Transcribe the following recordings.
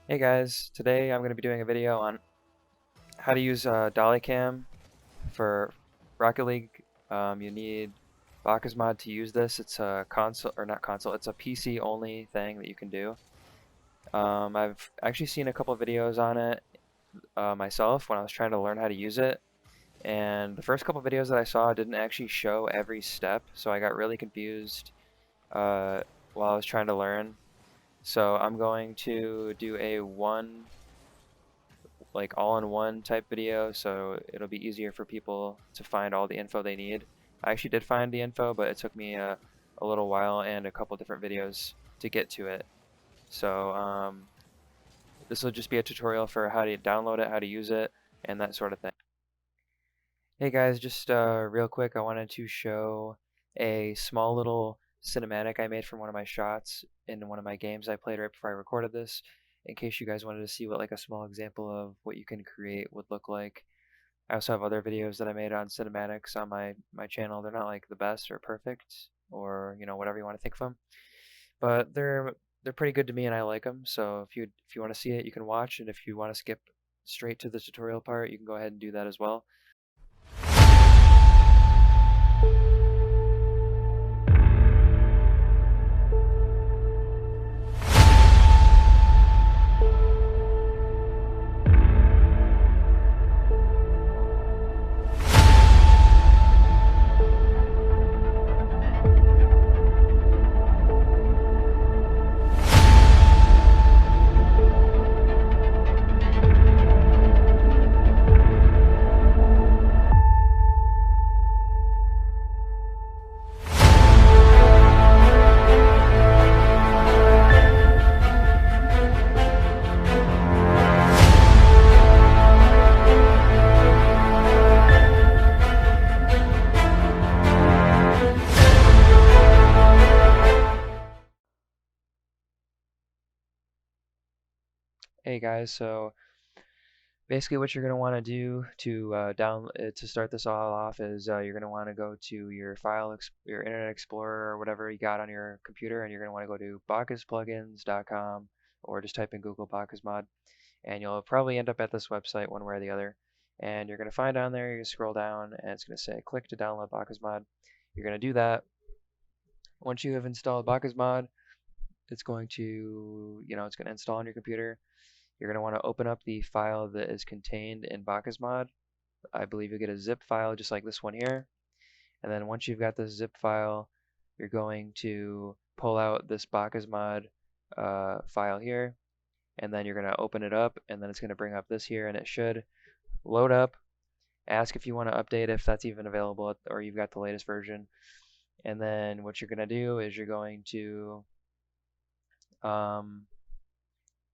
Hey guys, today I'm going to be doing a video on how to use Dollycam for Rocket League. You need bakkesmod to use this. It's a console, or not console, it's a PC only thing that you can do. I've actually seen a couple of videos on it myself when I was trying to learn how to use it. And the first couple of videos that I saw didn't actually show every step, so I got really confused uh, while I was trying to learn. So I'm going to do a all-in-one type video, so it'll be easier for people to find all the info they need. I actually did find the info, but it took me a little while and a couple different videos to get to it. So this will just be a tutorial for how to download it, how to use it, and that sort of thing. Hey guys, just real quick, I wanted to show a small little cinematic I made from one of my shots in one of my games I played right before I recorded this, in case you guys wanted to see what like a small example of what you can create would look like. I also have other videos that I made on cinematics on my channel. They're not like the best or perfect or whatever you want to think of them, but they're pretty good to me and I like them. So if you want to see it, you can watch, and if you want to skip straight to the tutorial part, you can go ahead and do that as well. Hey guys, so basically what you're going to want to do to to start this all off is you're going to want to go to your your Internet Explorer or whatever you got on your computer, and you're going to want to go to bakkesplugins.com, or just type in Google bakkesmod, and you'll probably end up at this website one way or the other. And you're going to find down there, you scroll down, and it's going to say click to download bakkesmod. You're going to do that. Once you have installed bakkesmod, it's going to, it's going to install on your computer. You're going to want to open up the file that is contained in bakkesmod. I believe you'll get a zip file just like this one here. And then once you've got this zip file, you're going to pull out this bakkesmod file here, and then you're going to open it up, and then it's going to bring up this here, and it should load up, ask if you want to update if that's even available or you've got the latest version. And then what you're going to do is you're going to um,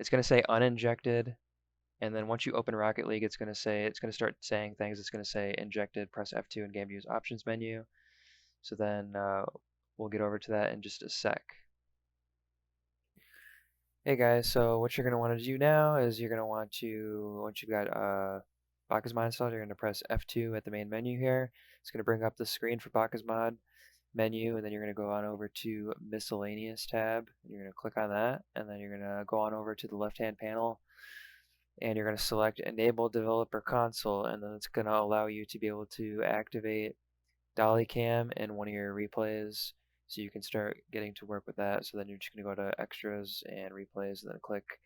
it's going to say uninjected. And then once you open Rocket League, it's going to start saying things. It's going to say injected, press F2 in game use options menu. So then we'll get over to that in just a sec. Hey guys, so what you're going to want to do now is you're going to want to, once you've got bakkesmod installed, you're going to press F2 at the main menu here. It's going to bring up the screen for bakkesmod menu, and then you're going to go on over to miscellaneous tab. You're going to click on that, and then you're going to go on over to the left-hand panel, and you're going to select Enable Developer Console, and then it's going to allow you to be able to activate Dollycam in one of your replays, so you can start getting to work with that. So then you're just going to go to Extras and Replays, and then click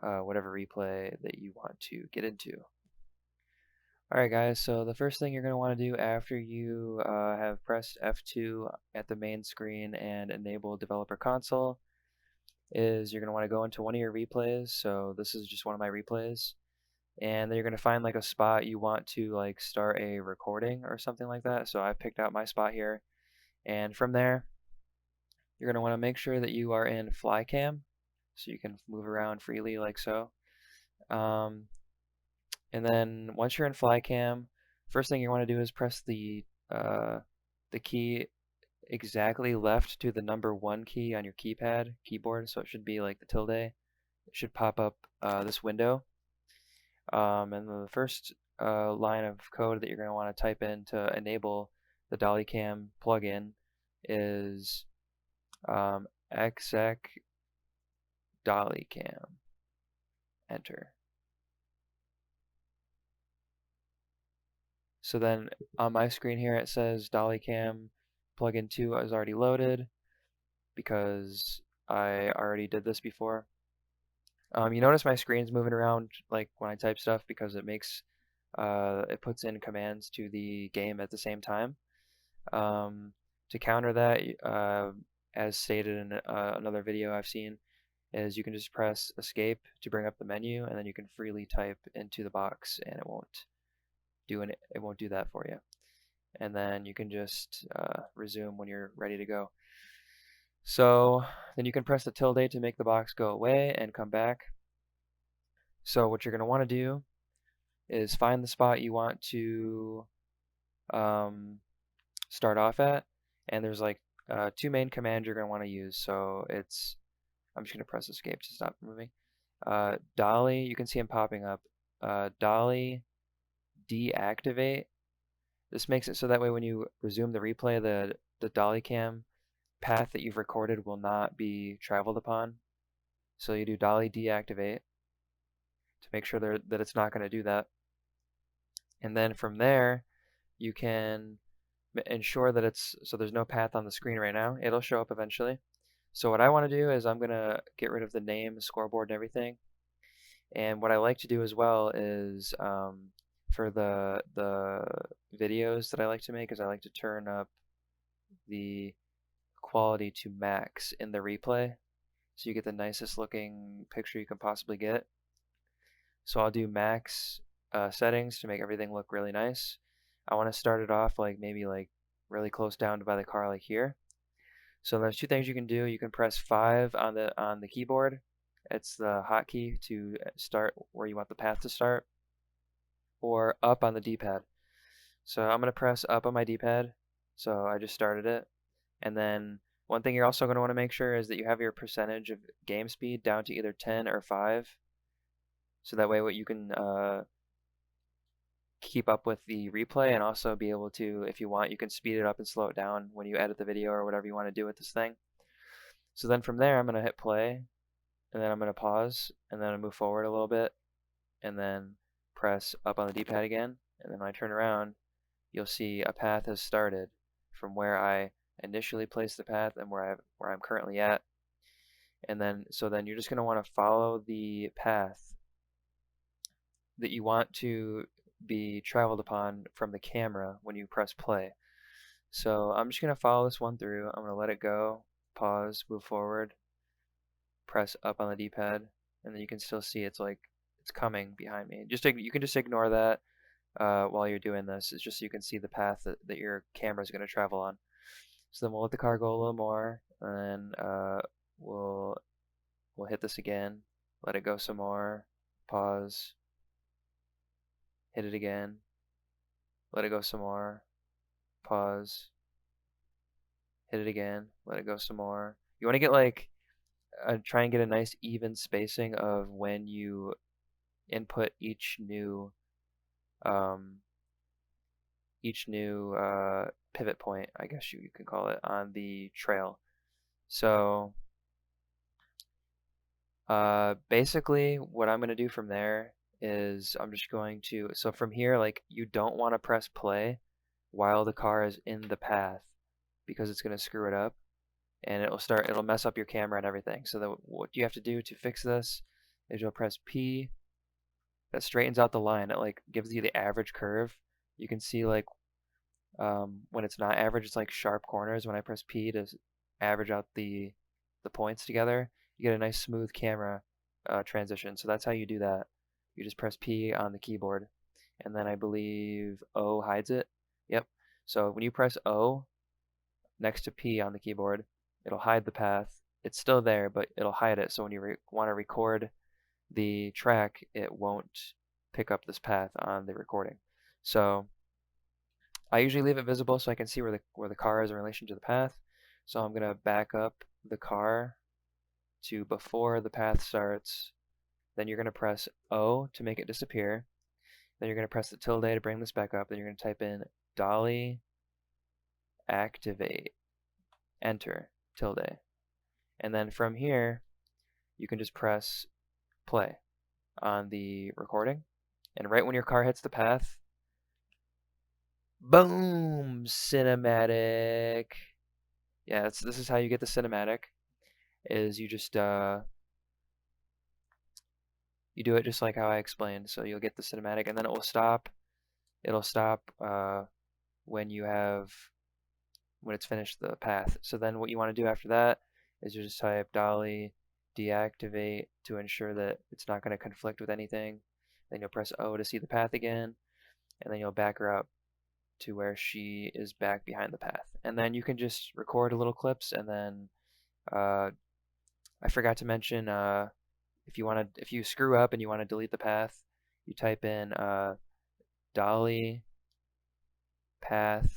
whatever replay that you want to get into. Alright guys, so the first thing you're going to want to do after you have pressed F2 at the main screen and Enable Developer Console is you're going to want to go into one of your replays. So this is just one of my replays, and then you're going to find like a spot you want to like start a recording or something like that. So I've picked out my spot here, and from there you're going to want to make sure that you are in flycam so you can move around freely like so. And then once you're in flycam, first thing you want to do is press the key exactly left to the number 1 key on your keyboard, so it should be like the tilde. It should pop up this window. And the first line of code that you're going to want to type in to enable the Dollycam plugin is exec Dollycam. enter. So then on my screen here it says Dollycam plugin 2 is already loaded because I already did this before. You notice my screen's moving around like when I type stuff because it puts in commands to the game at the same time. To counter that, as stated in another video I've seen, is you can just press escape to bring up the menu, and then you can freely type into the box, and it won't do that for you. And then you can just resume when you're ready to go. So then you can press the tilde to make the box go away and come back. So what you're going to want to do is find the spot you want to start off at, and there's like two main commands you're going to want to use. So I'm just going to press escape to stop moving. Dolly, you can see them popping up. Dolly deactivate. This makes it so that way when you resume the replay, the Dollycam path that you've recorded will not be traveled upon. So you do Dolly deactivate to make sure that it's not going to do that. And then from there, you can ensure that so there's no path on the screen right now. It'll show up eventually. So what I want to do is I'm going to get rid of the name, the scoreboard, and everything. And what I like to do as well is for the videos that I like to make is I like to turn up the quality to max in the replay so you get the nicest looking picture you can possibly get. So I'll do max settings to make everything look really nice. I want to start it off like maybe like really close down by the car like here. So there's two things you can do. You can press 5 on the keyboard. It's the hotkey to start where you want the path to start, or up on the D-pad. So I'm going to press up on my D-pad. So I just started it. And then one thing you're also going to want to make sure is that you have your percentage of game speed down to either 10 or 5. So that way what you can keep up with the replay, and also be able to, if you want, you can speed it up and slow it down when you edit the video or whatever you want to do with this thing. So then from there I'm going to hit play, and then I'm going to pause, and then I move forward a little bit, and then press up on the D-pad again, and then when I turn around, you'll see a path has started from where I initially placed the path and where I'm currently at. And then then you're just going to want to follow the path that you want to be traveled upon from the camera when you press play. So I'm just going to follow this one through. I'm going to let it go, pause, move forward, press up on the D-pad, and then you can still see it's coming behind me. You can just ignore that while you're doing this. It's just so you can see the path that your camera is going to travel on. So then we'll let the car go a little more, and then we'll hit this again, let it go some more, pause, hit it again, let it go some more, pause, hit it again, let it go some more. You want to get try and get a nice even spacing of when you input each new pivot point, I guess you can call it, on the trail. So basically what I'm going to do from there is I'm just going to, so from here, like, you don't want to press play while the car is in the path because it's going to screw it up, and it'll mess up your camera and everything. So what you have to do to fix this is you'll press P. That straightens out the line. It like gives you the average curve. You can see like when it's not average, it's like sharp corners. When I press P to average out the points together, you get a nice smooth camera transition. So that's how you do that. You just press P on the keyboard, and then I believe O hides it. Yep. So when you press O next to P on the keyboard, it'll hide the path. It's still there, but it'll hide it. So when you want to record the track, it won't pick up this path on the recording. So I usually leave it visible so I can see where the car is in relation to the path. So I'm going to back up the car to before the path starts. Then you're going to press O to make it disappear. Then you're going to press the tilde to bring this back up. Then you're going to type in Dolly activate, enter, tilde. And then from here, you can just press play. on the recording. And right when your car hits the path, boom, cinematic. Yeah, this is how you get the cinematic. Is you just you do it just like how I explained. So you'll get the cinematic, and then it will stop. It'll stop when you have when it's finished the path. So then what you want to do after that is you just type dolly deactivate to ensure that it's not going to conflict with anything. Then you'll press O to see the path again, and then you'll back her up to where she is back behind the path. And then you can just record little clips, and then I forgot to mention if you screw up and you want to delete the path, you type in dolly path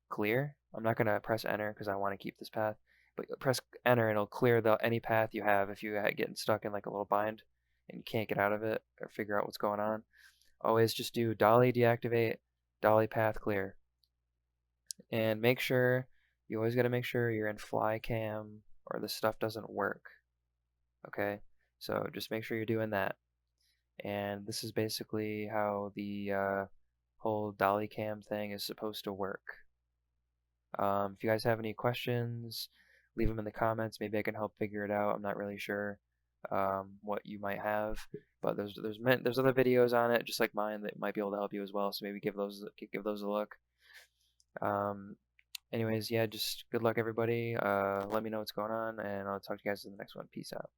clear. I'm not going to press enter because I want to keep this path, but press enter and it'll clear any path you have if you get stuck in like a little bind and you can't get out of it or figure out what's going on. Always just do dolly deactivate, dolly path clear. And make sure, you always got to make sure you're in fly cam or this stuff doesn't work. Okay, so just make sure you're doing that. And this is basically how the whole Dollycam thing is supposed to work. If you guys have any questions, leave them in the comments. Maybe I can help figure it out. I'm not really sure what you might have, but there's other videos on it, just like mine, that might be able to help you as well. So maybe give those a look. Um, anyways, yeah, just good luck everybody. Let me know what's going on, and I'll talk to you guys in the next one. Peace out.